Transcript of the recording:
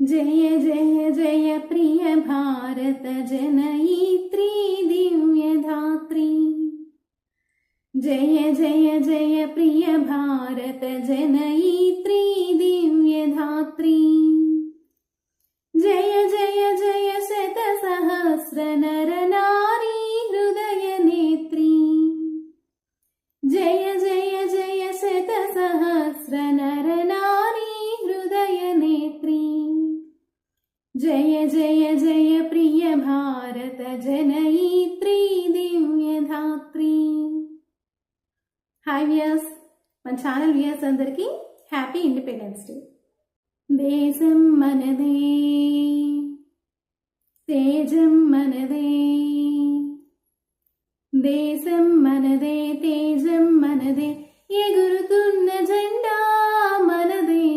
जय जय जय प्रिय भारत जनयित्री दिव्यधात्री। जय जय जय प्रिय भारत जनयित्री दिव्यधात्री। जय जय जय शतसहस्र नर नारी हृदय नेत्री। जय जय जय शतसहस्र नर नारी हृदय नेत्री। जय जय जय प्रिय भारत जनयित्री दिव्यधात्री। हाय व्यूअर्स, మన ఛానల్ వ్యూअर्స్ అందరికీ హ్యాపీ ఇండిపెండెన్స్ డే। దేశం మనదే, తేజం మనదే, దేశం మనదే, తేజం మనదే, ఎగురుతున్న జెండా మన